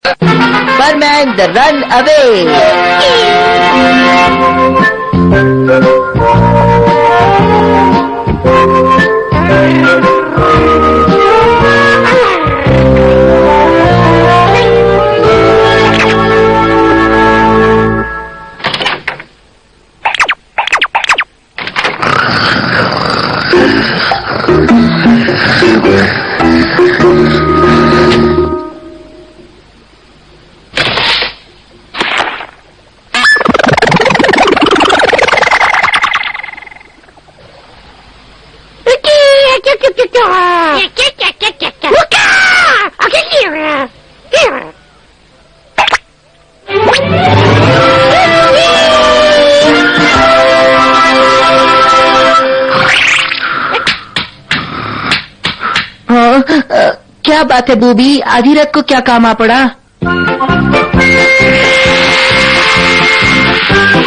Superman the क्या बात है बूबी, आधी रात को क्या काम आ पड़ा?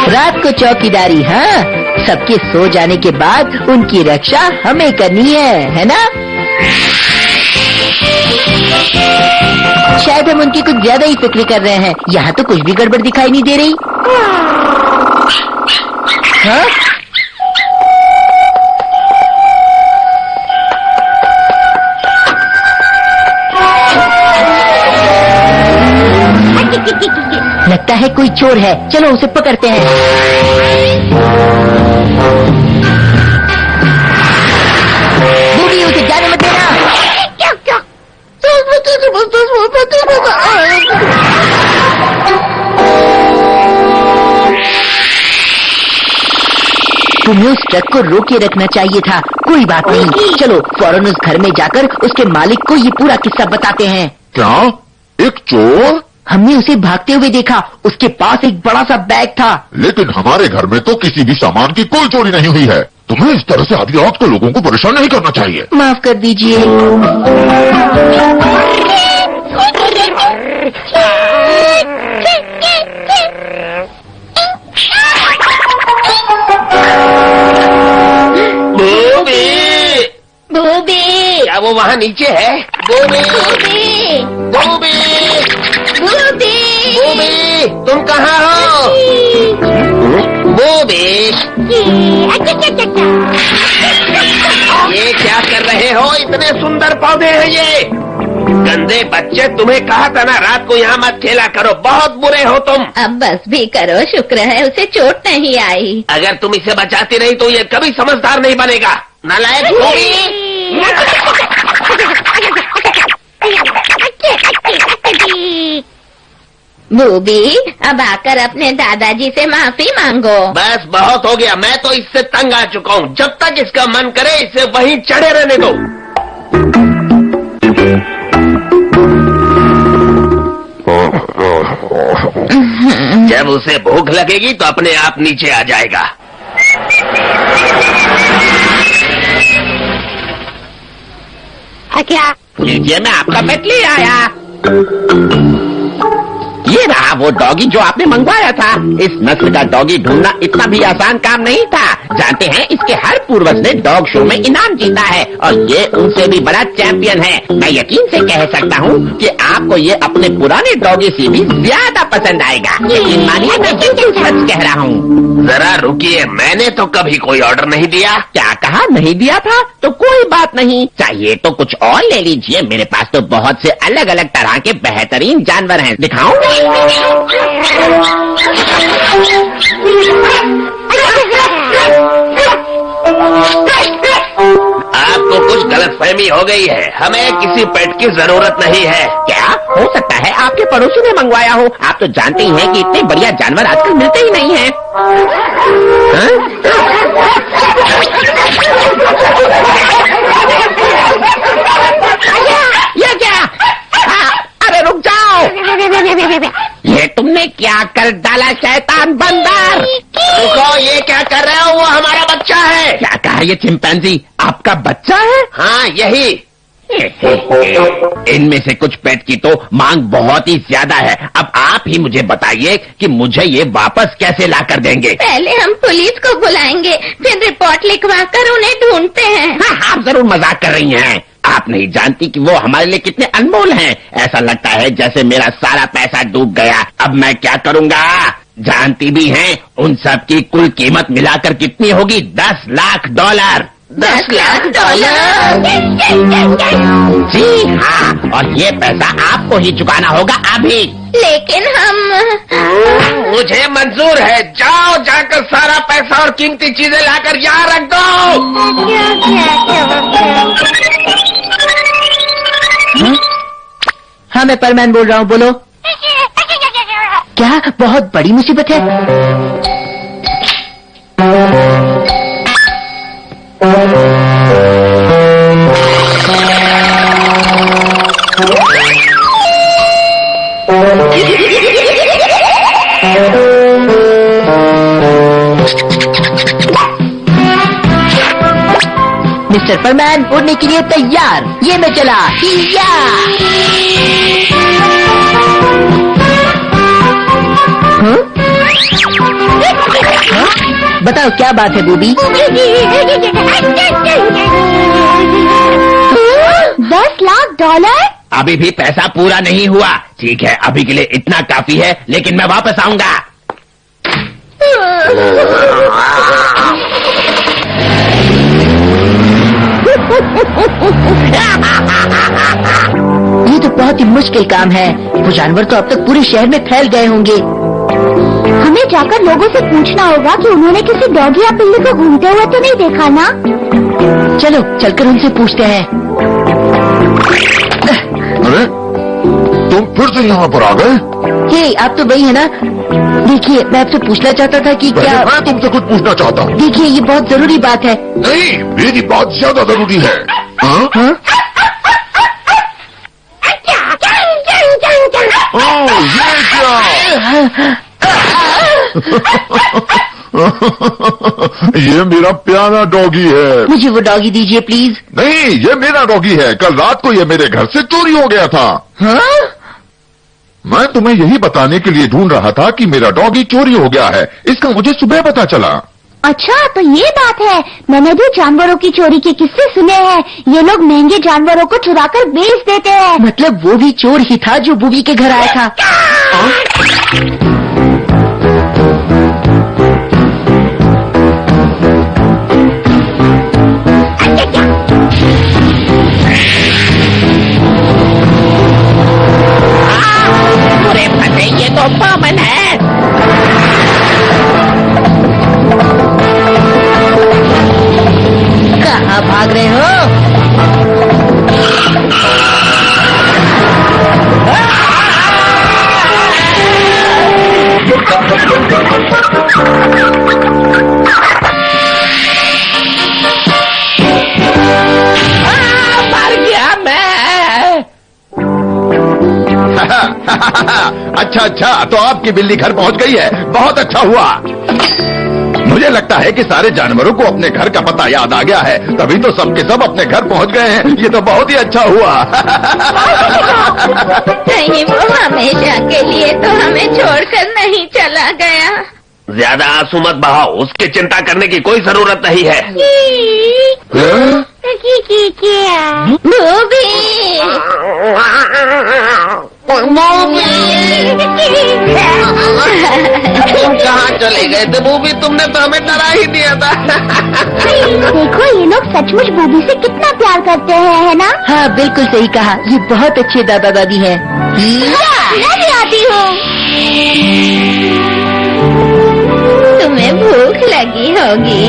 रात को चौकीदारी, हाँ? सबके सो जाने के बाद उनकी रक्षा हमें करनी है ना? शायद हम उनकी कुछ ज्यादा ही फिक्र कर रहे हैं। यहाँ तो कुछ भी गड़बड़ दिखाई नहीं दे रही। हाँ? लगता है कोई चोर है, चलो उसे पकड़ते हैं। बूढ़ी उसे जाने मत देना। तुम्हें उस ट्रक को रोके रखना चाहिए था। कोई बात नहीं, चलो फौरन उस घर में जाकर उसके मालिक को ये पूरा किस्सा बताते हैं। क्या? एक चोर? हमने उसे भागते हुए देखा, उसके पास एक बड़ा सा बैग था। लेकिन हमारे घर में तो किसी भी सामान की कोई चोरी नहीं हुई है। तुम्हें इस तरह से आधी रात को लोगों को परेशान नहीं करना चाहिए। माफ कर दीजिए। बूबी, क्या वो वहाँ नीचे है? बूबी, बूबी, बूबी, बूबी, तुम कहाँ हो? बूबी, ये क्या कर रहे हो? इतने सुंदर पौधे हैं ये। गंदे बच्चे, तुम्हें कहा था ना रात को यहाँ मत खेला करो, बहुत बुरे हो तुम। अब बस भी करो, शुक्र है उसे चोट नहीं आई। अगर तुम इसे बचाती रही तो ये कभी समझदार नहीं बनेगा। नालायक बूबी। बूबी, अब आकर अपने दादाजी से माफी मांगो। बस बहुत हो गया, मैं तो इससे तंग आ चुका हूँ। जब तक इसका मन करे इसे वहीं चढ़े रहने दो। जब उसे भूख लगेगी तो अपने आप नीचे आ जाएगा। क्या? लीजिए, मैं आपका पेट ले आया। ये रहा वो डॉगी जो आपने मंगवाया था। इस नस्ल का डॉगी ढूंढना इतना भी आसान काम नहीं था। जानते हैं, इसके हर पूर्वज ने डॉग शो में इनाम जीता है और ये उनसे भी बड़ा चैंपियन है। मैं यकीन से कह सकता हूँ कि आपको ये अपने पुराने डॉगी से भी ज्यादा पसंद आएगा। यकीन मानिए, मैं बिल्कुल सच कह रहा हूँ। जरा रुकिए, मैंने तो कभी कोई ऑर्डर नहीं दिया। क्या कहा? नहीं दिया था? तो कोई बात नहीं, चाहिए तो कुछ और ले लीजिए। मेरे पास तो बहुत से अलग अलग तरह के बेहतरीन जानवर हैं। दिखाऊं? आपको कुछ गलतफहमी हो गई है। हमें किसी पेट की जरूरत नहीं है। क्या? हो सकता है आपके पड़ोसी ने मंगवाया हो। आप तो जानते ही हैं कि इतने बढ़िया जानवर आजकल मिलते ही नहीं हैं। ये क्या? अरे रुक जाओ! ये तुमने क्या कर डाला शैतान बंदर? रुको, ये क्या कर रहे हो? वो हमारा बच्चा है। क्या कहा ये चिंपैंजी? आपका बच्चा है? हाँ, यही। इनमें से कुछ पेट की तो मांग बहुत ही ज्यादा है। अब आप ही मुझे बताइए कि मुझे ये वापस कैसे ला कर देंगे? पहले हम पुलिस को बुलाएंगे, फिर रिपोर्ट लिखवा कर उन्हें ढूंढते हैं। हाँ, आप जरूर मजाक कर रही हैं। आप नहीं जानती कि वो हमारे लिए कितने अनमोल हैं। ऐसा लगता है जैसे मेरा सारा पैसा डूब गया। अब मैं क्या करूँगा? जानती भी हैं उन सब की कुल कीमत मिलाकर कितनी होगी? $10 लाख। $10 लाख? जी हाँ, और ये पैसा आपको ही चुकाना होगा अभी। लेकिन हम मुझे मंजूर है। जाओ, जाकर सारा पैसा और कीमती चीजें लाकर यहाँ रख दो। हाँ, मैं परमैन बोल रहा हूँ, बोलो। क्या बहुत बड़ी मुसीबत है? मिस्टर परमैन उड़ने के लिए तैयार। ये मैं चला। या! हाँ? बताओ क्या बात है बूबी? $10 लाख? अभी भी पैसा पूरा नहीं हुआ। ठीक है, अभी के लिए इतना काफी है, लेकिन मैं वापस आऊंगा। ये तो बहुत ही मुश्किल काम है। वो जानवर तो अब तक पूरे शहर में फैल गए होंगे। हमें जाकर लोगों से पूछना होगा कि उन्होंने किसी डॉगी या बिल्ली को घूमते हुए तो नहीं देखा ना। चलो चलकर उनसे पूछते हैं। अरे तुम फिर से यहाँ पर आ गए? हे, आप तो वही है ना? देखिए, मैं आपसे पूछना चाहता था कि पहले क्या... मैं तुमसे कुछ पूछना चाहता हूँ। देखिए, ये बहुत जरूरी बात है। नहीं, मेरी बात ज्यादा जरूरी है। हाँ? हाँ? ओह, ये क्या? ये मेरा प्यारा डॉगी है। मुझे वो डॉगी दीजिए प्लीज। नहीं, ये मेरा डॉगी है। कल रात को ये मेरे घर से चोरी हो गया था। हाँ? मैं तुम्हें यही बताने के लिए ढूंढ रहा था कि मेरा डॉगी चोरी हो गया है। इसका मुझे सुबह पता चला। अच्छा, तो ये बात है। मैंने भी जानवरों की चोरी के किस्से सुने हैं। ये लोग महंगे जानवरों को चुराकर बेच देते हैं। मतलब वो भी चोर ही था जो बूबी के घर आया था। अरे फटे, ये तो बमन है। कहाँ भाग रहे हो? मर गया मैं। अच्छा, तो आपकी बिल्ली घर पहुंच गई है। बहुत अच्छा हुआ। मुझे लगता है कि सारे जानवरों को अपने घर का पता याद आ गया है, तभी तो सबके सब अपने घर पहुंच गए हैं। ये तो बहुत ही अच्छा हुआ। नहीं, वो हमेशा के लिए तो हमें छोड़कर नहीं चला गया। ज्यादा आंसू मत बहाओ, उसकी चिंता करने की कोई जरूरत नहीं है। तुम कहाँ चले गए थे बूबी? तुमने तो हमें डरा ही दिया था। देखो, ये लोग सचमुच बूबी से कितना प्यार करते हैं, है ना? हाँ, बिल्कुल सही कहा। ये बहुत अच्छे दादा दादी हैं। मैं भी आती हूँ। तुम्हें भूख लगी होगी।